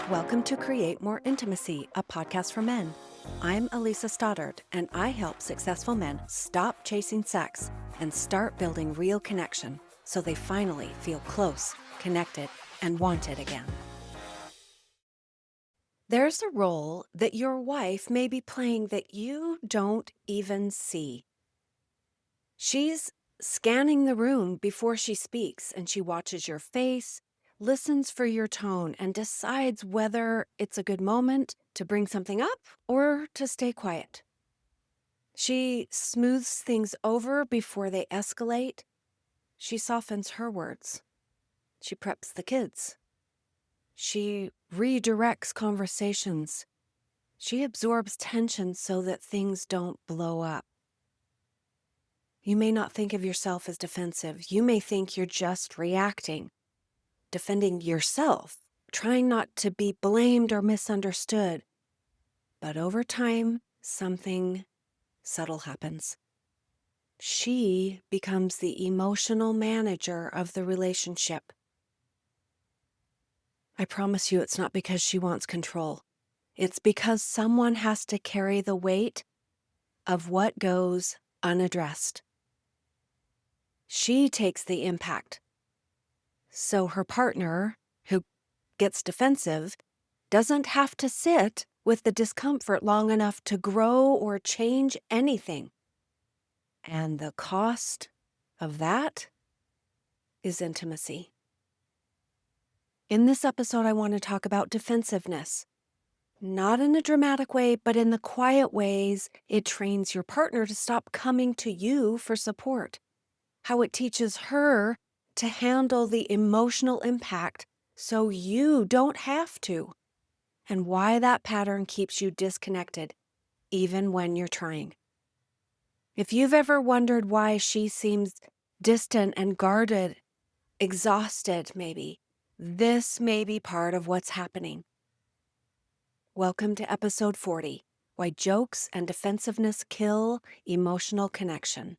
Welcome to Create More Intimacy, a podcast for men. I'm Elisa Stoddard, and I help successful men stop chasing sex and start building real connection so they finally feel close, connected, and wanted again. There's a role that your wife may be playing that you don't even see. She's scanning the room before she speaks, and she watches your face, listens for your tone, and decides whether it's a good moment to bring something up or to stay quiet. She smooths things over before they escalate. She softens her words. She preps the kids. She redirects conversations. She absorbs tension so that things don't blow up. You may not think of yourself as defensive. You may think you're just reacting, defending yourself, trying not to be blamed or misunderstood. But over time, something subtle happens. She becomes the emotional manager of the relationship. I promise you it's not because she wants control. It's because someone has to carry the weight of what goes unaddressed. She takes the impact. So her partner, who gets defensive, doesn't have to sit with the discomfort long enough to grow or change anything. And the cost of that is intimacy. In this episode, I want to talk about defensiveness. Not in a dramatic way, but in the quiet ways it trains your partner to stop coming to you for support. How it teaches her to handle the emotional impact so you don't have to. And why that pattern keeps you disconnected, even when you're trying. If you've ever wondered why she seems distant and guarded, exhausted maybe, this may be part of what's happening. Welcome to episode 40, Why Jokes and Defensiveness Kill Emotional Connection.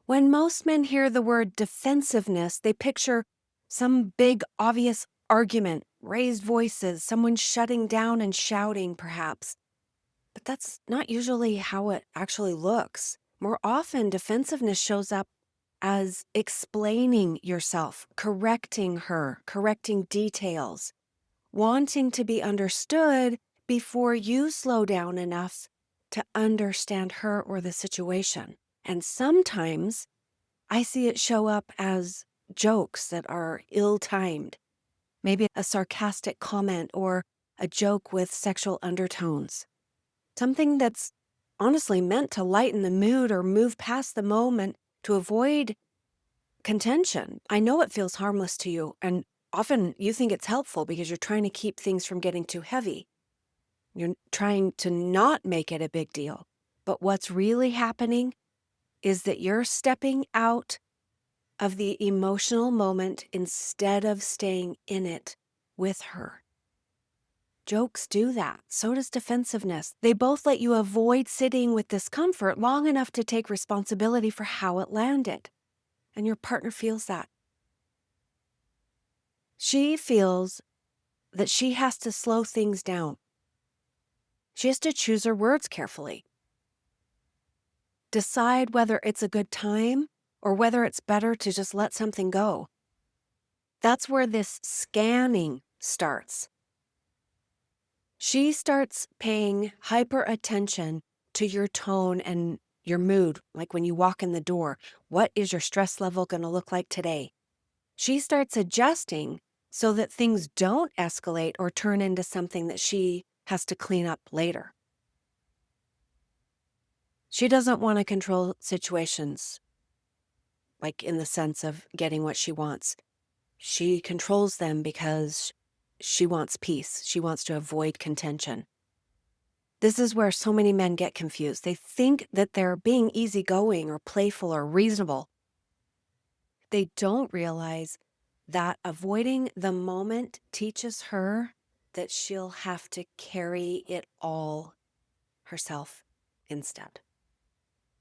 When most men hear the word defensiveness, they picture some big, obvious argument, raised voices, someone shutting down and shouting, perhaps. But that's not usually how it actually looks. More often, defensiveness shows up as explaining yourself, correcting her, correcting details, wanting to be understood before you slow down enough to understand her or the situation. And sometimes I see it show up as jokes that are ill-timed, maybe a sarcastic comment or a joke with sexual undertones. Something that's honestly meant to lighten the mood or move past the moment to avoid contention. I know it feels harmless to you, and often you think it's helpful because you're trying to keep things from getting too heavy. You're trying to not make it a big deal. But what's really happening is that you're stepping out of the emotional moment instead of staying in it with her. Jokes do that. So does defensiveness. They both let you avoid sitting with discomfort long enough to take responsibility for how it landed. And your partner feels that. She feels that she has to slow things down. She has to choose her words carefully. Decide whether it's a good time or whether it's better to just let something go. That's where this scanning starts. She starts paying hyper attention to your tone and your mood, like when you walk in the door. What is your stress level going to look like today? She starts adjusting so that things don't escalate or turn into something that she has to clean up later. She doesn't want to control situations, like in the sense of getting what she wants. She controls them because she wants peace. She wants to avoid contention. This is where so many men get confused. They think that they're being easygoing or playful or reasonable. They don't realize that avoiding the moment teaches her that she'll have to carry it all herself instead.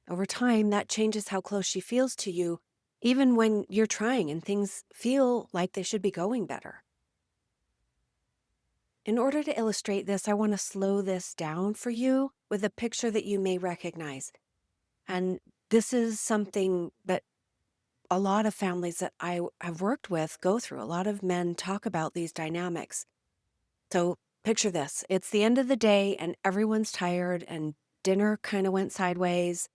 Over time, that changes how close she feels to you, even when you're trying and things feel like they should be going better. In order to illustrate this, I want to slow this down for you with a picture that you may recognize. And this is something that a lot of families that I have worked with go through. A lot of men talk about these dynamics. So picture this. It's the end of the day and everyone's tired and dinner kind of went sideways.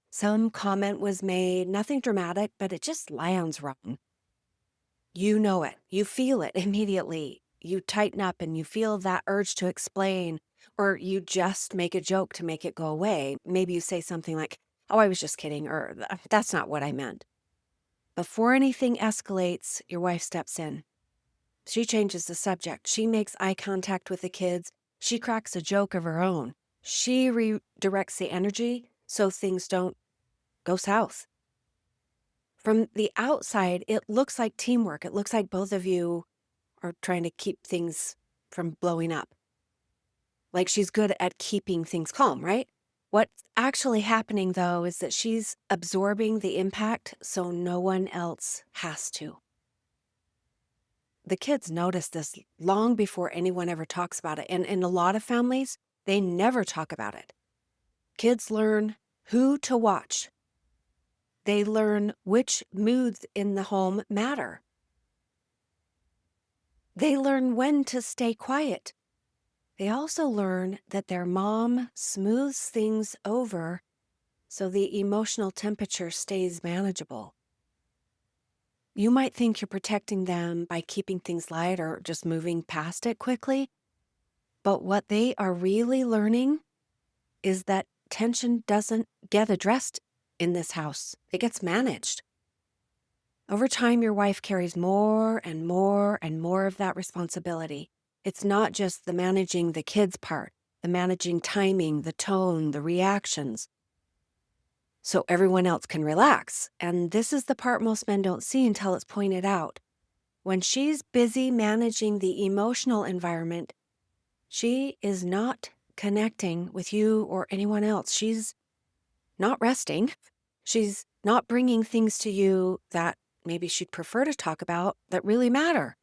Some comment was made, nothing dramatic, but it just lands wrong. You know it. You feel it immediately. You tighten up and you feel that urge to explain, or you just make a joke to make it go away. Maybe you say something like, "Oh, I was just kidding," or "That's not what I meant." Before anything escalates, your wife steps in. She changes the subject. She makes eye contact with the kids. She cracks a joke of her own. She redirects the energy so things don't go south. From the outside, it looks like teamwork. It looks like both of you are trying to keep things from blowing up. Like she's good at keeping things calm, right? What's actually happening, though, is that she's absorbing the impact so no one else has to. The kids notice this long before anyone ever talks about it. And in a lot of families, they never talk about it. Kids learn who to watch. They learn which moods in the home matter. They learn when to stay quiet. They also learn that their mom smooths things over so the emotional temperature stays manageable. You might think you're protecting them by keeping things light or just moving past it quickly, but what they are really learning is that tension doesn't get addressed in this house. It gets managed. Over time, your wife carries more and more and more of that responsibility. It's not just the managing the kids part, the managing timing, the tone, the reactions, so everyone else can relax. And this is the part most men don't see until it's pointed out. When she's busy managing the emotional environment, she is not connecting with you or anyone else. She's not resting. She's not bringing things to you that maybe she'd prefer to talk about that really matter.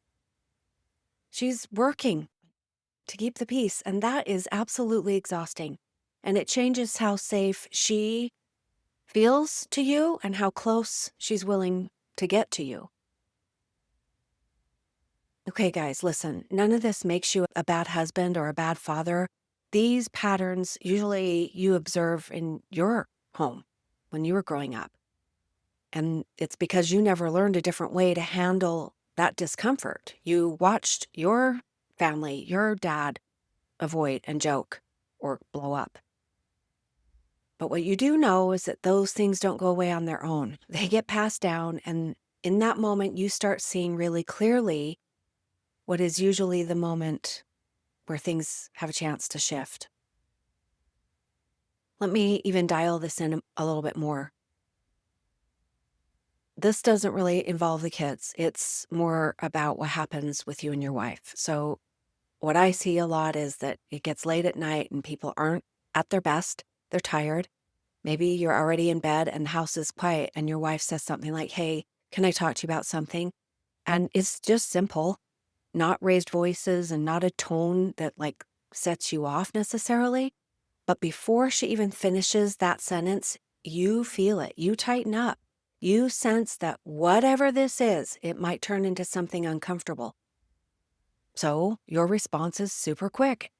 She's working to keep the peace, and that is absolutely exhausting. And it changes how safe she feels to you and how close she's willing to get to you. Okay, guys, listen, none of this makes you a bad husband or a bad father. These patterns usually you observe in your home when you were growing up. And it's because you never learned a different way to handle that discomfort. You watched your family, your dad, avoid and joke or blow up. But what you do know is that those things don't go away on their own. They get passed down, and in that moment, you start seeing really clearly what is usually the moment where things have a chance to shift. Let me even dial this in a little bit more. This doesn't really involve the kids. It's more about what happens with you and your wife. So what I see a lot is that it gets late at night and people aren't at their best. They're tired. Maybe you're already in bed and the house is quiet and your wife says something like, "Hey, can I talk to you about something?" And it's just simple, not raised voices and not a tone that like sets you off necessarily. But before she even finishes that sentence, you feel it. You tighten up. You sense that whatever this is, it might turn into something uncomfortable. So your response is super quick.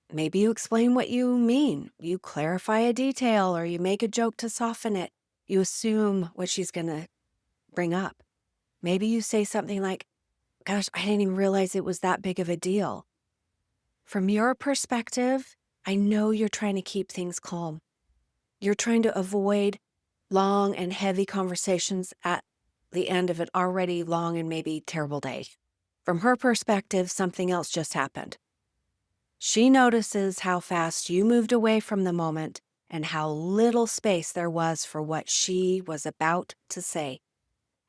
Maybe you explain what you mean. You clarify a detail or you make a joke to soften it. You assume what she's going to bring up. Maybe you say something like, "Gosh, I didn't even realize it was that big of a deal." From your perspective, I know you're trying to keep things calm. You're trying to avoid long and heavy conversations at the end of an already long and maybe terrible day. From her perspective, something else just happened. She notices how fast you moved away from the moment and how little space there was for what she was about to say.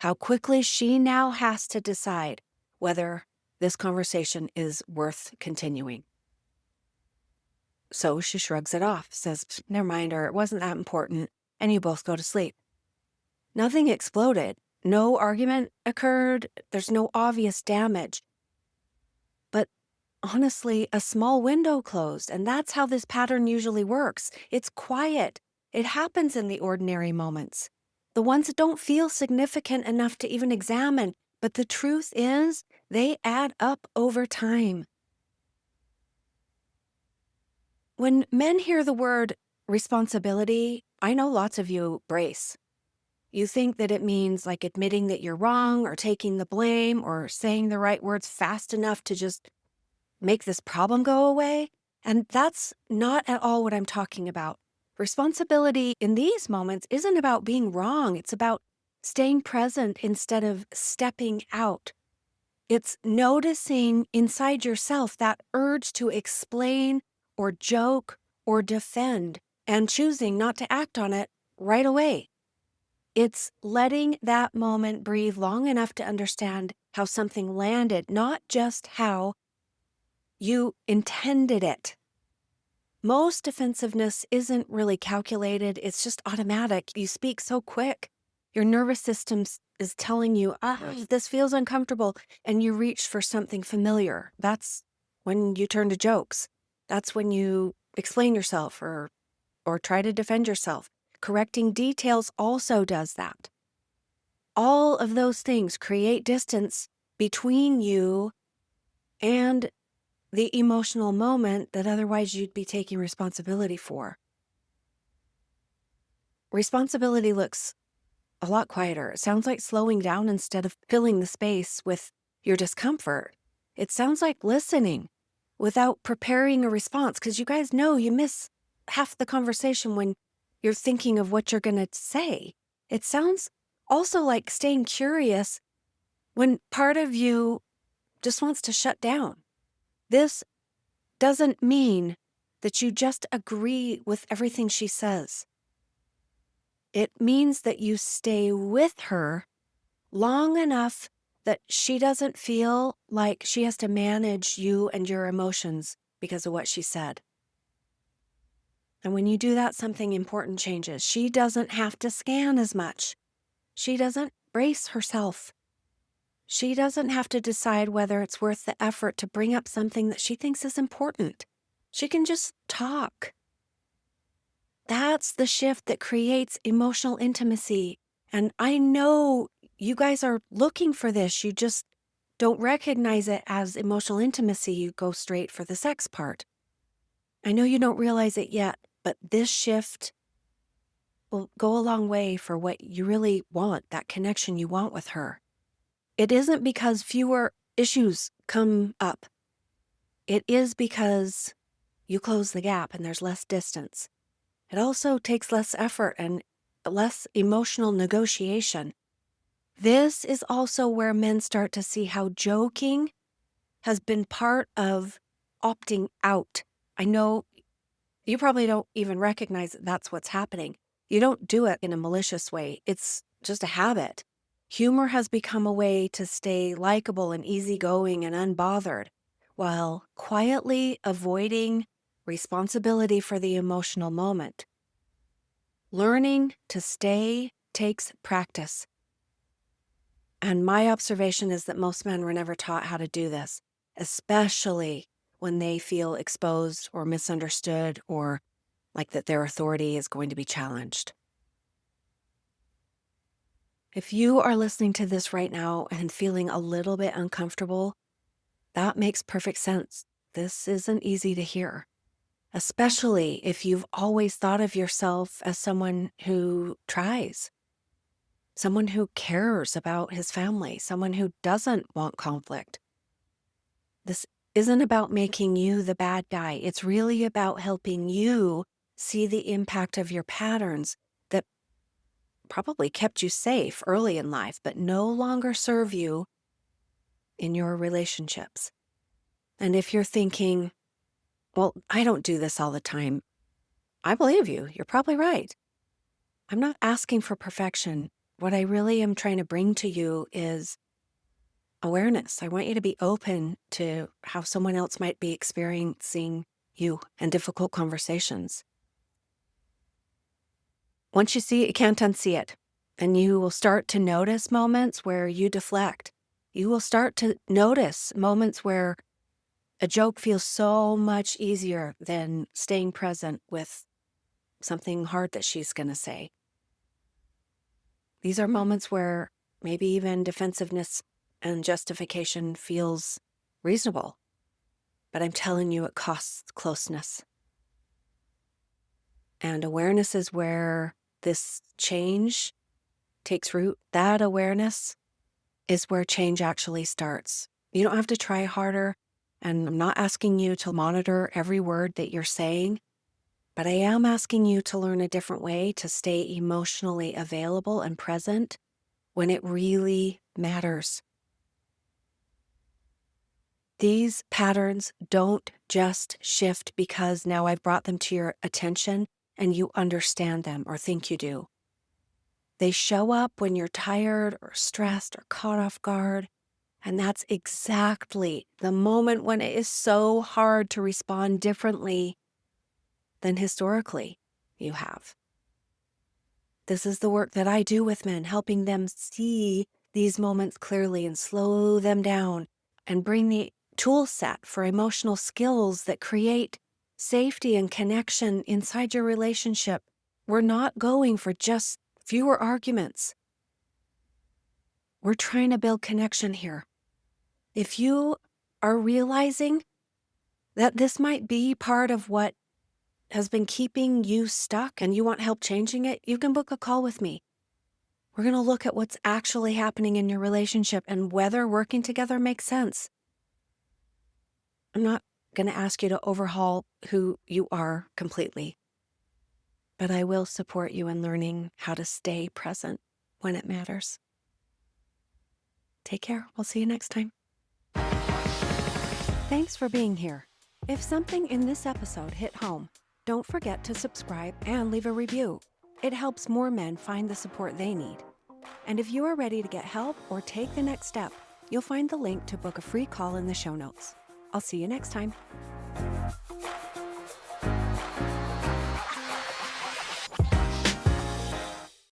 How quickly she now has to decide whether this conversation is worth continuing. So she shrugs it off, says, "Never mind," or "It wasn't that important," and you both go to sleep. Nothing exploded. No argument occurred. There's no obvious damage. But honestly a small window closed. And that's how this pattern usually works. It's quiet. It happens in the ordinary moments, the ones that don't feel significant enough to even examine. But the truth is, they add up over time. When men hear the word responsibility, I know lots of you brace. You think that it means like admitting that you're wrong or taking the blame or saying the right words fast enough to just make this problem go away. And that's not at all what I'm talking about. Responsibility in these moments isn't about being wrong. It's about staying present instead of stepping out. It's noticing inside yourself that urge to explain or joke or defend and choosing not to act on it right away. It's letting that moment breathe long enough to understand how something landed, not just how you intended it. Most defensiveness isn't really calculated, it's just automatic. You speak so quick. Your nervous system is telling you, this feels uncomfortable, and you reach for something familiar. That's when you turn to jokes. That's when you explain yourself or try to defend yourself. Correcting details also does that. All of those things create distance between you and the emotional moment that otherwise you'd be taking responsibility for. Responsibility looks a lot quieter. It sounds like slowing down instead of filling the space with your discomfort. It sounds like listening without preparing a response, because you guys know you miss half the conversation when you're thinking of what you're going to say. It sounds also like staying curious when part of you just wants to shut down. This doesn't mean that you just agree with everything she says. It means that you stay with her long enough that she doesn't feel like she has to manage you and your emotions because of what she said. And when you do that, something important changes. She doesn't have to scan as much. She doesn't brace herself. She doesn't have to decide whether it's worth the effort to bring up something that she thinks is important. She can just talk. That's the shift that creates emotional intimacy. And I know you guys are looking for this. You just don't recognize it as emotional intimacy. You go straight for the sex part. I know you don't realize it yet, but this shift will go a long way for what you really want, that connection you want with her. It isn't because fewer issues come up. It is because you close the gap and there's less distance. It also takes less effort and less emotional negotiation. This is also where men start to see how joking has been part of opting out. I know you probably don't even recognize that that's what's happening. You don't do it in a malicious way. It's just a habit. Humor has become a way to stay likable and easygoing and unbothered, while quietly avoiding responsibility for the emotional moment. Learning to stay takes practice. And my observation is that most men were never taught how to do this, especially when they feel exposed or misunderstood or like that their authority is going to be challenged. If you are listening to this right now and feeling a little bit uncomfortable, that makes perfect sense. This isn't easy to hear, especially if you've always thought of yourself as someone who tries, someone who cares about his family, someone who doesn't want conflict. This isn't about making you the bad guy. It's really about helping you see the impact of your patterns that probably kept you safe early in life, but no longer serve you in your relationships. And if you're thinking, well, I don't do this all the time, I believe you. You're probably right. I'm not asking for perfection. What I really am trying to bring to you is awareness. I want you to be open to how someone else might be experiencing you and difficult conversations. Once you see it, you can't unsee it. And you will start to notice moments where you deflect. You will start to notice moments where A joke feels so much easier than staying present with something hard that she's going to say. These are moments where maybe even defensiveness and justification feels reasonable. But I'm telling you, it costs closeness. And awareness is where this change takes root. That awareness is where change actually starts. You don't have to try harder. And I'm not asking you to monitor every word that you're saying, but I am asking you to learn a different way to stay emotionally available and present when it really matters. These patterns don't just shift because now I've brought them to your attention and you understand them or think you do. They show up when you're tired or stressed or caught off guard. And that's exactly the moment when it is so hard to respond differently than historically you have. This is the work that I do with men, helping them see these moments clearly and slow them down and bring the tool set for emotional skills that create safety and connection inside your relationship. We're not going for just fewer arguments. We're trying to build connection here. If you are realizing that this might be part of what has been keeping you stuck and you want help changing it, you can book a call with me. We're going to look at what's actually happening in your relationship and whether working together makes sense. I'm not going to ask you to overhaul who you are completely, but I will support you in learning how to stay present when it matters. Take care. We'll see you next time. Thanks for being here. If something in this episode hit home, don't forget to subscribe and leave a review. It helps more men find the support they need. And if you are ready to get help or take the next step, you'll find the link to book a free call in the show notes. I'll see you next time.